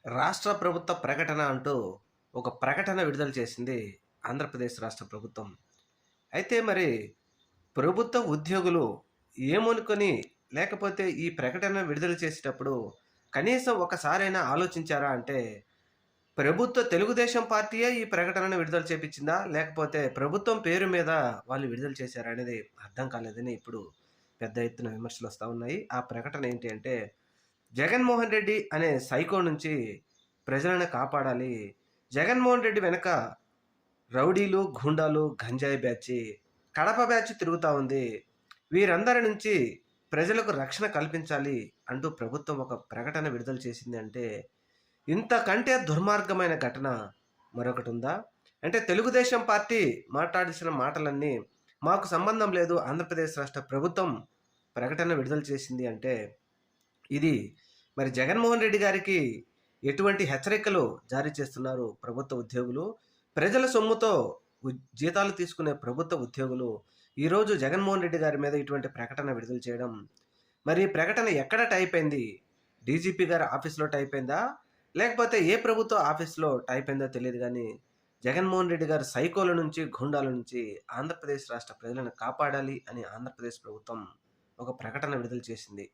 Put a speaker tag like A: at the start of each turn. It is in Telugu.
A: రాష్ట్ర ప్రభుత్వ ప్రకటన అంటూ ఒక ప్రకటన విడుదల చేసింది ఆంధ్రప్రదేశ్ రాష్ట్ర ప్రభుత్వం. అయితే మరి ప్రభుత్వ ఉద్యోగులు ఏమనుకొని లేకపోతే ఈ ప్రకటన విడుదల చేసేటప్పుడు కనీసం ఒకసారైనా ఆలోచించారా అంటే తెలుగుదేశం పార్టీయే ఈ ప్రకటనను విడుదల చేపించిందా? లేకపోతే ప్రభుత్వం పేరు మీద వాళ్ళు విడుదల చేశారా అనేది అర్థం కాలేదని ఇప్పుడు పెద్ద ఎత్తున విమర్శలొస్తా ఉన్నాయి. ఆ ప్రకటన ఏంటి అంటే జగన్మోహన్ రెడ్డి అనే సైకో నుంచి ప్రజలను కాపాడాలి. జగన్మోహన్ రెడ్డి వెనక రౌడీలు, గూండాలు, గంజాయి బ్యాచి, కడప బ్యాచ్ తిరుగుతా ఉంది. వీరందరి నుంచి ప్రజలకు రక్షణ కల్పించాలి అంటూ ప్రభుత్వం ఒక ప్రకటన విడుదల చేసింది అంటే, ఇంతకంటే దుర్మార్గమైన ఘటన మరొకటుందా? అంటే తెలుగుదేశం పార్టీ మాట్లాడాల్సిన మాటలన్నీ మాకు సంబంధం లేదు. ఆంధ్రప్రదేశ్ రాష్ట్ర ప్రభుత్వం ప్రకటన విడుదల చేసింది అంటే, ఇది మరి జగన్మోహన్ రెడ్డి గారికి ఎటువంటి హెచ్చరికలు జారీ చేస్తున్నారు ప్రభుత్వ ఉద్యోగులు? ప్రజల సొమ్ముతో జీతాలు తీసుకునే ప్రభుత్వ ఉద్యోగులు ఈరోజు జగన్మోహన్ రెడ్డి గారి మీద ఇటువంటి ప్రకటన విడుదల చేయడం, మరి ఈ ప్రకటన ఎక్కడ టైప్ అయింది? డీజీపీ గారి ఆఫీస్‌లో టైప్ అయిందా? లేకపోతే ఏ ప్రభుత్వ ఆఫీస్‌లో టైప్ అయిందో తెలీదు గానీ, జగన్మోహన్ రెడ్డి గారు సైకోల నుంచి, గూండాల నుంచి ఆంధ్రప్రదేశ్ రాష్ట్ర ప్రజలను కాపాడాలి అని ఆంధ్రప్రదేశ్ ప్రభుత్వం ఒక ప్రకటన విడుదల చేసింది.